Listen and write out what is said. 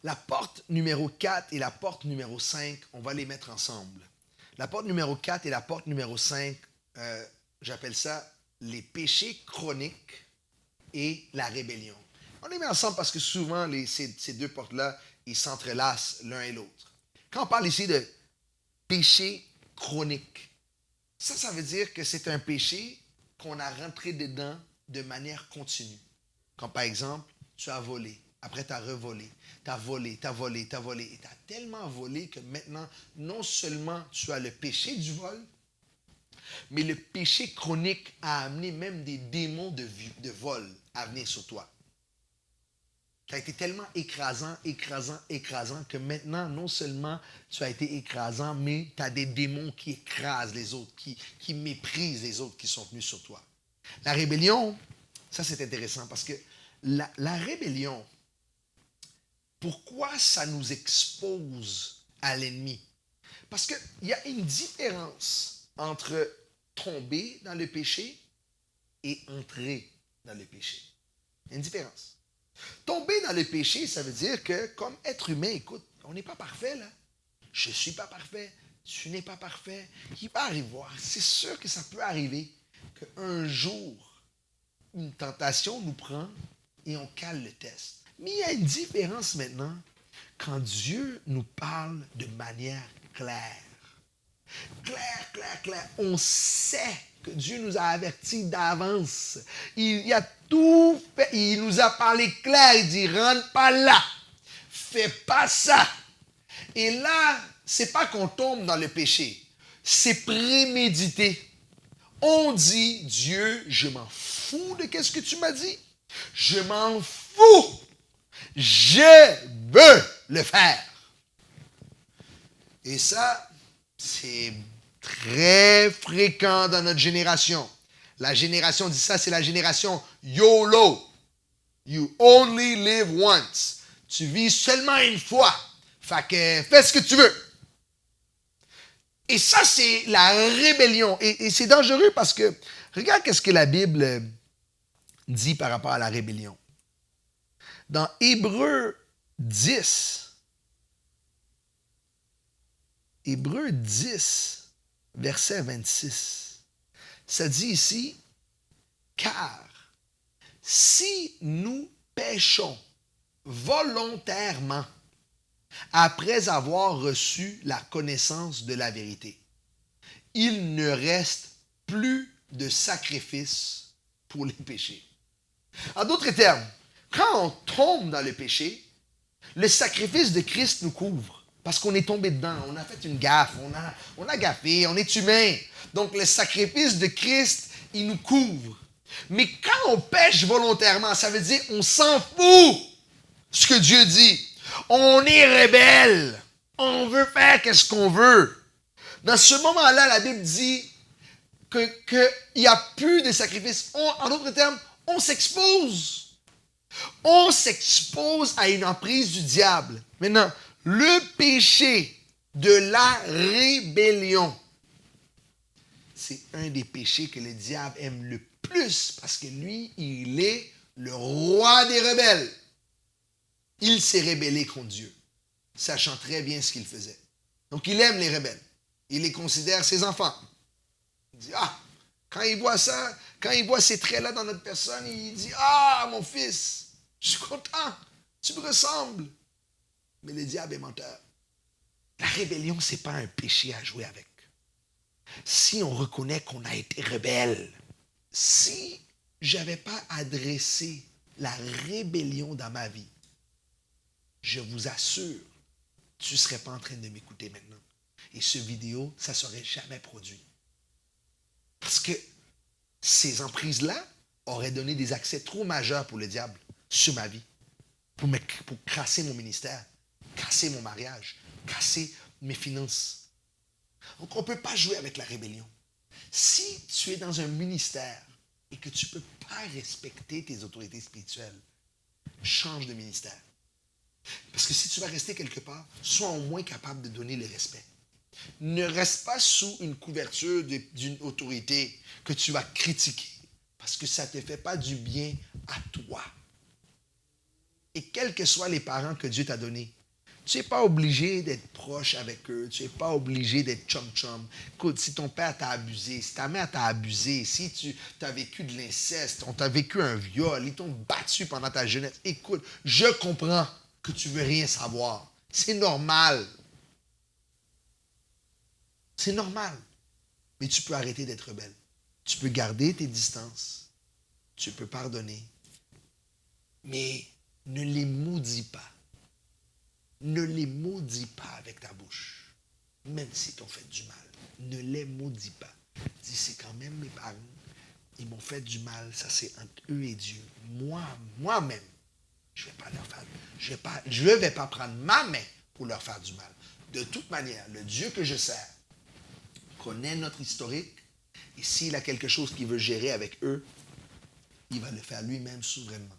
La porte numéro 4 et la porte numéro 5, on va les mettre ensemble. La porte numéro 4 et la porte numéro 5, j'appelle ça les péchés chroniques et la rébellion. On les met ensemble parce que souvent, ces deux portes-là, ils s'entrelacent l'un et l'autre. Quand on parle ici de péché chronique, ça veut dire que c'est un péché qu'on a rentré dedans de manière continue. Comme par exemple, tu as volé, après tu as revolé, tu as volé, tu as volé, tu as volé, et tu as tellement volé que maintenant, non seulement tu as le péché du vol, mais le péché chronique a amené même des démons de vol à venir sur toi. Tu as été tellement écrasant que maintenant, non seulement tu as été écrasant, mais tu as des démons qui écrasent les autres, qui méprisent les autres qui sont venus sur toi. La rébellion, ça c'est intéressant parce que la rébellion, pourquoi ça nous expose à l'ennemi? Parce qu'il y a une différence entre tomber dans le péché et entrer dans le péché. Il y a une différence. Tomber dans le péché, ça veut dire que comme être humain, écoute, on n'est pas parfait là. Je ne suis pas parfait, tu n'es pas parfait. Il va arriver, c'est sûr que ça peut arriver qu'un jour, une tentation nous prend et on cale le test. Mais il y a une différence maintenant quand Dieu nous parle de manière claire. Claire. On sait que Dieu nous a avertis d'avance. Il a tout fait. Il nous a parlé clair. Il dit, rentre pas là. Fais pas ça. Et là, c'est pas qu'on tombe dans le péché. C'est prémédité. On dit, Dieu, je m'en fous de qu'est-ce que tu m'as dit. Je m'en fous. Je veux le faire. Et ça, c'est très fréquent dans notre génération. La génération dit ça, c'est la génération YOLO. You only live once. Tu vis seulement une fois. Fait que fais ce que tu veux. Et ça, c'est la rébellion. Et c'est dangereux parce que, regarde qu'est-ce que la Bible dit par rapport à la rébellion. Dans Hébreux 10, verset 26, ça dit ici, car si nous péchons volontairement après avoir reçu la connaissance de la vérité, il ne reste plus de sacrifice pour les péchés. En d'autres termes, quand on tombe dans le péché, le sacrifice de Christ nous couvre. Parce qu'on est tombé dedans, on a fait une gaffe, on a gaffé, on est humain. Donc le sacrifice de Christ, il nous couvre. Mais quand on pêche volontairement, ça veut dire on s'en fout ce que Dieu dit. On est rebelle. On veut faire ce qu'on veut. Dans ce moment-là, la Bible dit qu'il n'y a plus de sacrifice. En d'autres termes, on s'expose. On s'expose à une emprise du diable. Maintenant, le péché de la rébellion, c'est un des péchés que le diable aime le plus parce que lui, il est le roi des rebelles. Il s'est rébellé contre Dieu, sachant très bien ce qu'il faisait. Donc, il aime les rebelles. Il les considère ses enfants. Il dit, quand il voit ça, quand il voit ces traits-là dans notre personne, il dit, mon fils, je suis content, tu me ressembles. Mais le diable est menteur. La rébellion, ce n'est pas un péché à jouer avec. Si on reconnaît qu'on a été rebelle, si je n'avais pas adressé la rébellion dans ma vie, je vous assure, tu ne serais pas en train de m'écouter maintenant. Et ce vidéo, ça ne serait jamais produit. Parce que ces emprises-là auraient donné des accès trop majeurs pour le diable sur ma vie, pour casser mon ministère, casser mon mariage, casser mes finances. Donc, on ne peut pas jouer avec la rébellion. Si tu es dans un ministère et que tu ne peux pas respecter tes autorités spirituelles, change de ministère. Parce que si tu vas rester quelque part, sois au moins capable de donner le respect. Ne reste pas sous une couverture d'une autorité que tu vas critiquer parce que ça ne te fait pas du bien à toi. Et quels que soient les parents que Dieu t'a donnés, tu n'es pas obligé d'être proche avec eux. Tu n'es pas obligé d'être chum-chum. Écoute, si ton père t'a abusé, si ta mère t'a abusé, si tu as vécu de l'inceste, on t'a vécu un viol, ils t'ont battu pendant ta jeunesse, écoute, je comprends que tu veux rien savoir. C'est normal. C'est normal. Mais tu peux arrêter d'être rebelle. Tu peux garder tes distances. Tu peux pardonner. Mais ne les maudis pas. Ne les maudis pas avec ta bouche, même s'ils t'ont fait du mal. Ne les maudis pas. Dis, c'est quand même mes parents. Ils m'ont fait du mal. Ça, c'est entre eux et Dieu. Moi-même, je ne vais pas leur faire. Je vais pas prendre ma main pour leur faire du mal. De toute manière, le Dieu que je sers connaît notre historique. Et s'il a quelque chose qu'il veut gérer avec eux, il va le faire lui-même souverainement.